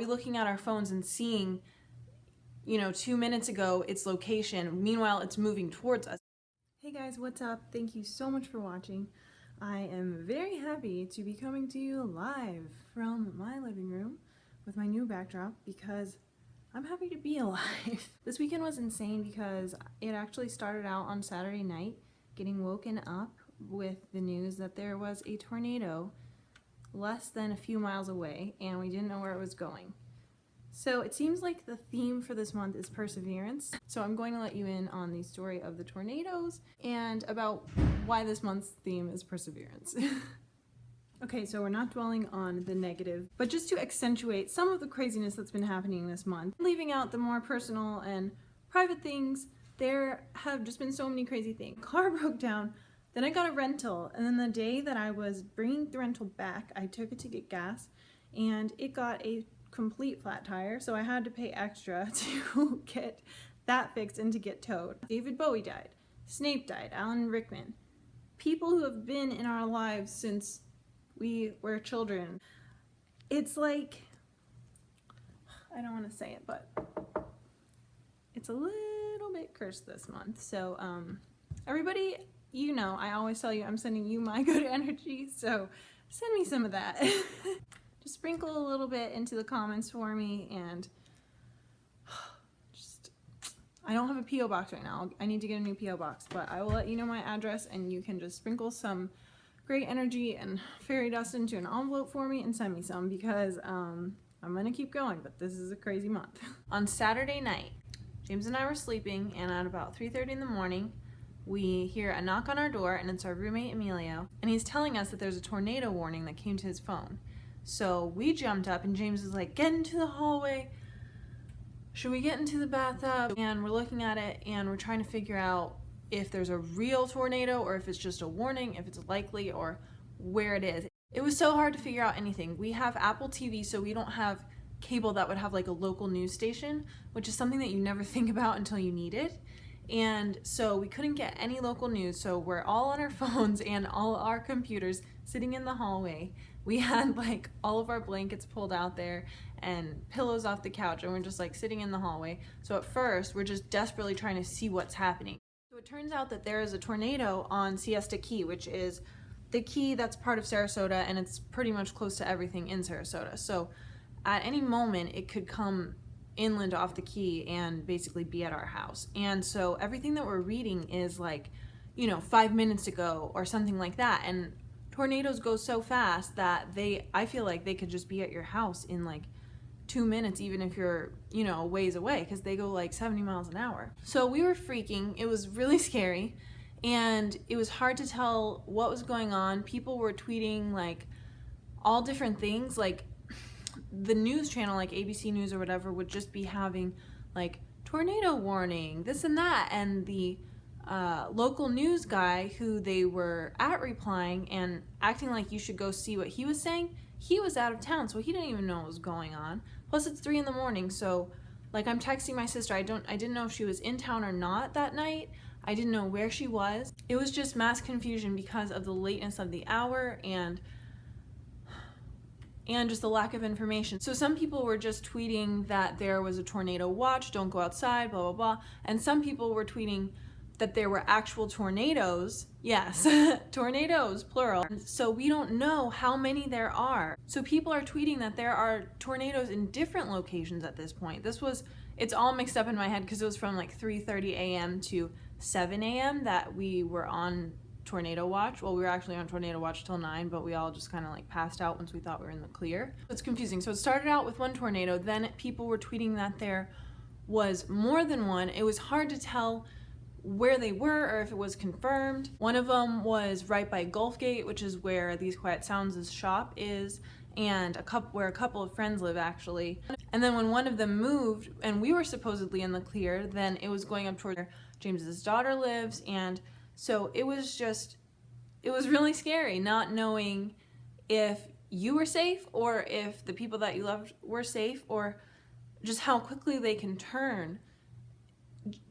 We're looking at our phones and seeing, 2 minutes ago its location, meanwhile it's moving towards us. Hey guys, what's up? Thank you so much for watching. I am very happy to be coming to you live from my living room with my new backdrop because I'm happy to be alive. This weekend was insane because it actually started out on Saturday night, getting woken up with the news that there was a tornado less than a few miles away and we didn't know where it was going. So it seems like the theme for this month is perseverance. So I'm going to let you in on the story of the tornadoes and about why this month's theme is perseverance. Okay, so we're not dwelling on the negative, but just to accentuate some of the craziness that's been happening this month, leaving out the more personal and private things, there have just been so many crazy things. Car broke down, then I got a rental, and then the day that I was bringing the rental back, I took it to get gas, and it got a complete flat tire, so I had to pay extra to get that fixed and to get towed. David Bowie died, Snape died, Alan Rickman, people who have been in our lives since we were children. It's like, I don't want to say it, but it's a little bit cursed this month. So everybody, I always tell you I'm sending you my good energy, so send me some of that. Just sprinkle a little bit into the comments for me, and I don't have a P.O. box right now. I need to get a new P.O. box, but I will let you know my address and you can just sprinkle some great energy and fairy dust into an envelope for me and send me some because I'm gonna keep going, but this is a crazy month. On Saturday night, James and I were sleeping, and at about 3:30 in the morning, we hear a knock on our door, and it's our roommate Emilio, and he's telling us that there's a tornado warning that came to his phone. So we jumped up and James was like, get into the hallway. Should we get into the bathtub? And we're looking at it and we're trying to figure out if there's a real tornado or if it's just a warning, if it's likely, or where it is. It was so hard to figure out anything. We have Apple TV, so we don't have cable that would have like a local news station, which is something that you never think about until you need it. And so we couldn't get any local news, so we're all on our phones and all our computers sitting in the hallway. We had like all of our blankets pulled out there and pillows off the couch, and we're just like sitting in the hallway. So at first we're just desperately trying to see what's happening. So it turns out that there is a tornado on Siesta Key, which is the key that's part of Sarasota, and it's pretty much close to everything in Sarasota. So at any moment it could come inland off the key and basically be at our house. And so everything that we're reading is like, 5 minutes ago or something like that. And tornadoes go so fast that I feel like they could just be at your house in like 2 minutes, even if you're, a ways away, because they go like 70 miles an hour. So we were freaking. It was really scary, and it was hard to tell what was going on. People were tweeting like all different things, like the news channel like ABC News or whatever would just be having like tornado warning, this and that, and the local news guy who they were at replying and acting like you should go see what he was saying, he was out of town, so he didn't even know what was going on. Plus it's 3 in the morning, so like I'm texting my sister, I didn't know if she was in town or not that night. I didn't know where she was. It was just mass confusion because of the lateness of the hour and just the lack of information. So some people were just tweeting that there was a tornado watch, don't go outside, blah, blah, blah. And some people were tweeting that there were actual tornadoes. Yes, tornadoes, plural. So we don't know how many there are. So people are tweeting that there are tornadoes in different locations at this point. It's all mixed up in my head because it was from like 3:30 a.m. to 7 a.m. that we were on tornado watch. Well, we were actually on tornado watch till 9, but we all just kind of like passed out once we thought we were in the clear. It's confusing. So it started out with one tornado, then people were tweeting that there was more than one. It was hard to tell where they were or if it was confirmed. One of them was right by Gulfgate, which is where These Quiet Sounds' shop is, and where a couple of friends live actually. And then when one of them moved and we were supposedly in the clear, then it was going up toward where James's daughter lives, and so it was really scary not knowing if you were safe or if the people that you loved were safe, or just how quickly they can turn.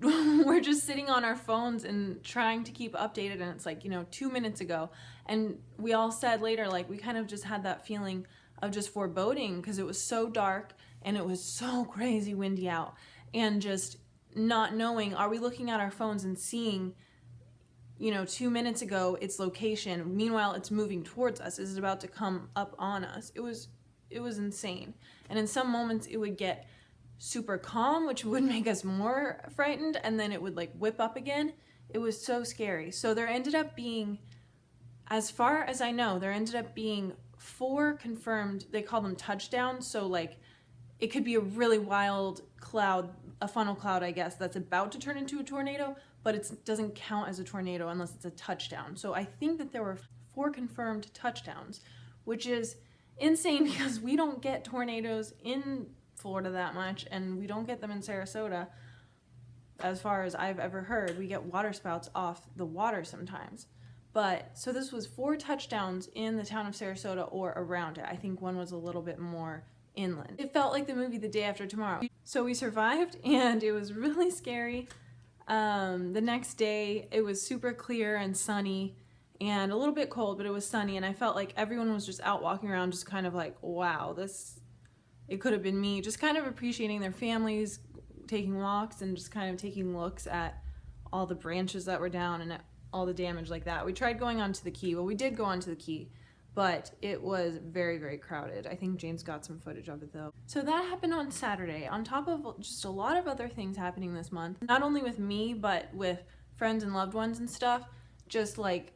We're just sitting on our phones and trying to keep updated, and it's like, 2 minutes ago. And we all said later, like, we kind of just had that feeling of just foreboding because it was so dark and it was so crazy windy out, and just not knowing, are we looking at our phones and seeing, 2 minutes ago its location, meanwhile it's moving towards us, is it about to come up on us? It was insane. And in some moments it would get super calm, which would make us more frightened, and then it would like whip up again. It was so scary. So there ended up being, as far as I know, there ended up being 4 confirmed, they call them touchdowns. So like it could be a really wild cloud, a funnel cloud, I guess, that's about to turn into a tornado, but it doesn't count as a tornado unless it's a touchdown. So I think that there were 4 confirmed touchdowns, which is insane because we don't get tornadoes in Florida that much, and we don't get them in Sarasota as far as I've ever heard. We get waterspouts off the water sometimes. But so this was 4 touchdowns in the town of Sarasota or around it. I think one was a little bit more inland. It felt like the movie The Day After Tomorrow. So we survived, and it was really scary. The next day it was super clear and sunny and a little bit cold, but it was sunny, and I felt like everyone was just out walking around just kind of like, wow, it could have been me, just kind of appreciating their families, taking walks and just kind of taking looks at all the branches that were down and at all the damage like that. We tried going onto the quay. Well, we did go onto the quay, but it was very, very crowded. I think James got some footage of it though. So that happened on Saturday, on top of just a lot of other things happening this month, not only with me, but with friends and loved ones and stuff. Just like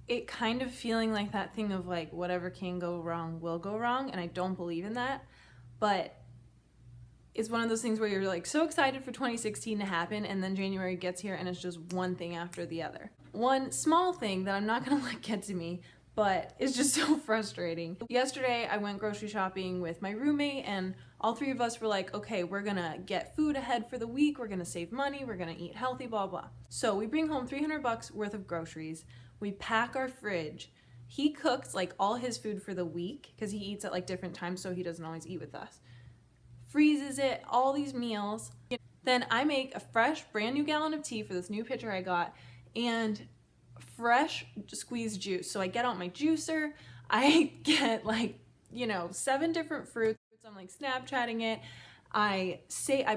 it kind of feeling like that thing of like, whatever can go wrong will go wrong, and I don't believe in that, but it's one of those things where you're like so excited for 2016 to happen, and then January gets here and it's just one thing after the other. One small thing that I'm not gonna let get to me, but it's just so frustrating. Yesterday I went grocery shopping with my roommate, and all 3 of us were like, okay, we're gonna get food ahead for the week, we're gonna save money, we're gonna eat healthy, blah blah. So we bring home $300 worth of groceries. We pack our fridge. He cooks like all his food for the week because he eats at like different times, so he doesn't always eat with us. Freezes it, all these meals. Then I make a fresh, brand new gallon of tea for this new pitcher I got, and fresh squeezed juice. So I get out my juicer, I get like, 7 different fruits. I'm like Snapchatting it. I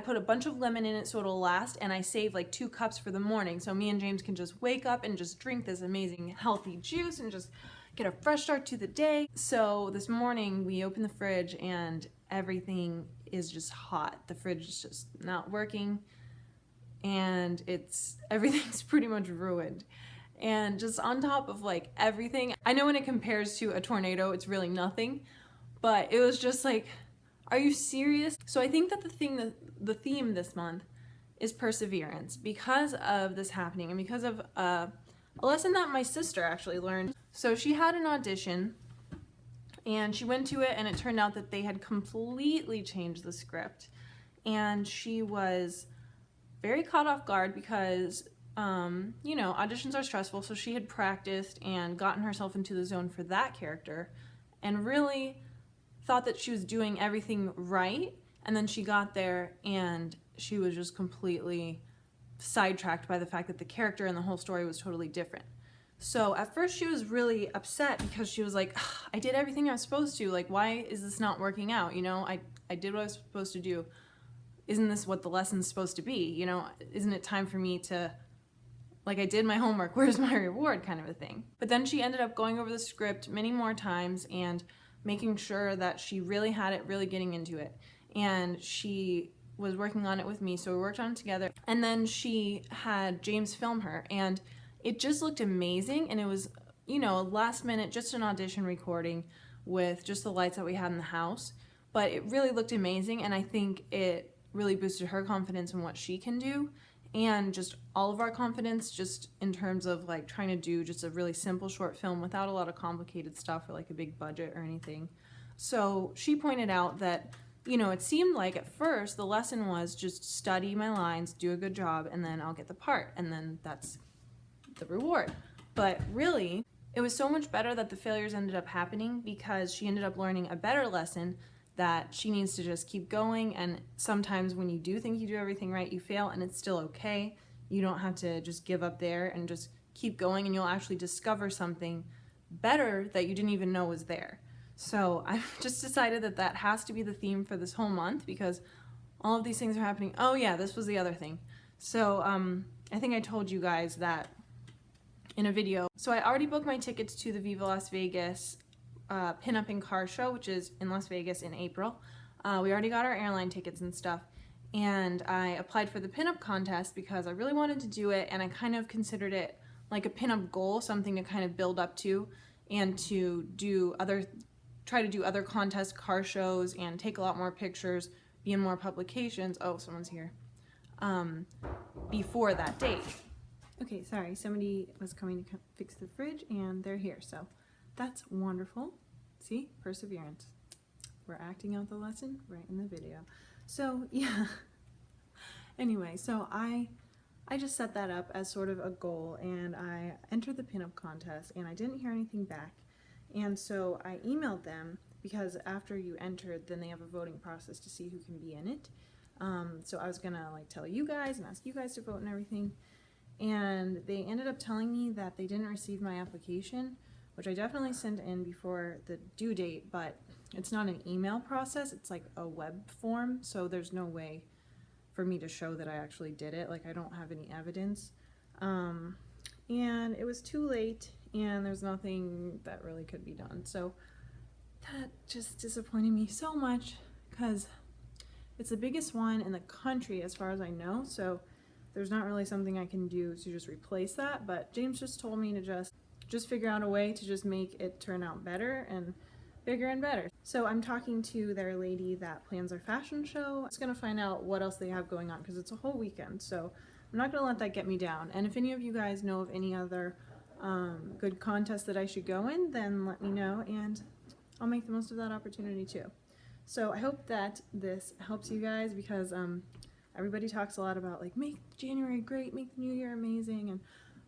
put a bunch of lemon in it so it'll last, and I save like 2 cups for the morning so me and James can just wake up and just drink this amazing healthy juice and just get a fresh start to the day. So this morning we open the fridge and everything is just hot. The fridge is just not working, and everything's pretty much ruined. And just on top of like everything, I know when it compares to a tornado it's really nothing, but it was just like, are you serious? So I think that the theme this month is perseverance because of this happening, and because of a lesson that my sister actually learned. So she had an audition, and she went to it, and it turned out that they had completely changed the script, and she was very caught off guard because auditions are stressful. So she had practiced and gotten herself into the zone for that character and really thought that she was doing everything right, and then she got there and she was just completely sidetracked by the fact that the character and the whole story was totally different. So at first she was really upset because she was like, I did everything I was supposed to, like, why is this not working out? I did what I was supposed to do. Isn't this what the lesson's supposed to be? Isn't it time for me to, like, I did my homework, where's my reward, kind of a thing. But then she ended up going over the script many more times and making sure that she really had it, really getting into it. And she was working on it with me, so we worked on it together. And then she had James film her, and it just looked amazing. And it was, last minute, just an audition recording with just the lights that we had in the house. But it really looked amazing, and I think it really boosted her confidence in what she can do, and just all of our confidence, just in terms of like trying to do just a really simple short film without a lot of complicated stuff or like a big budget or anything. So she pointed out that, it seemed like at first the lesson was just study my lines, do a good job, and then I'll get the part, and then that's the reward. But really, it was so much better that the failures ended up happening because she ended up learning a better lesson, that she needs to just keep going, and sometimes when you do think you do everything right, you fail, and it's still okay. You don't have to just give up there, and just keep going, and you'll actually discover something better that you didn't even know was there. So I've just decided that that has to be the theme for this whole month because all of these things are happening. Oh yeah, this was the other thing. So I think I told you guys that in a video. So I already booked my tickets to the Viva Las Vegas Pinup and Car Show, which is in Las Vegas in April. We already got our airline tickets and stuff. And I applied for the Pinup Contest because I really wanted to do it, and I kind of considered it like a pinup goal, something to kind of build up to, and to try to do other contest car shows and take a lot more pictures, be in more publications. Oh, someone's here. Before that date. Okay, sorry, somebody was coming to fix the fridge and they're here, so that's wonderful. See, perseverance. We're acting out the lesson right in the video. So yeah, anyway, so I just set that up as sort of a goal, and I entered the pinup contest and I didn't hear anything back. And so I emailed them because after you entered, then they have a voting process to see who can be in it. So I was gonna like tell you guys and ask you guys to vote and everything. And they ended up telling me that they didn't receive my application, which I definitely sent in before the due date, but it's not an email process, it's like a web form, so there's no way for me to show that I actually did it. Like, I don't have any evidence. And it was too late, and there's nothing that really could be done. So that just disappointed me so much because it's the biggest one in the country as far as I know, so there's not really something I can do to just replace that. But James just told me to just figure out a way to just make it turn out better and bigger and better. So I'm talking to their lady that plans their fashion show. It's gonna find out what else they have going on because it's a whole weekend. So I'm not gonna let that get me down. And if any of you guys know of any other good contests that I should go in, then let me know and I'll make the most of that opportunity too. So I hope that this helps you guys because everybody talks a lot about like make January great, make the new year amazing, and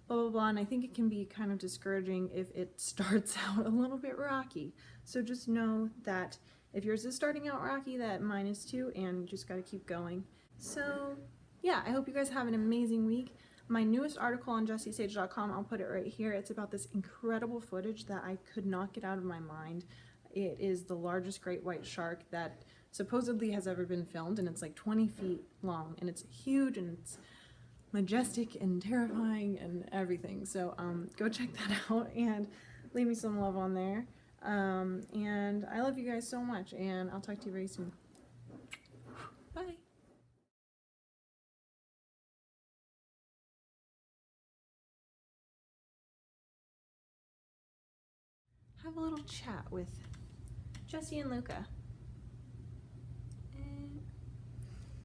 blah blah blah, and I think it can be kind of discouraging if it starts out a little bit rocky. So just know that if yours is starting out rocky, that mine is too, and you just got to keep going. So yeah, I hope you guys have an amazing week. My newest article on jessiesage.com, I'll put it right here. It's about this incredible footage that I could not get out of my mind. It is the largest great white shark that supposedly has ever been filmed, and it's like 20 feet long, and it's huge, and it's majestic and terrifying and everything. So go check that out and leave me some love on there. And I love you guys so much, and I'll talk to you very soon. Bye. Have a little chat with Jessie and Luca.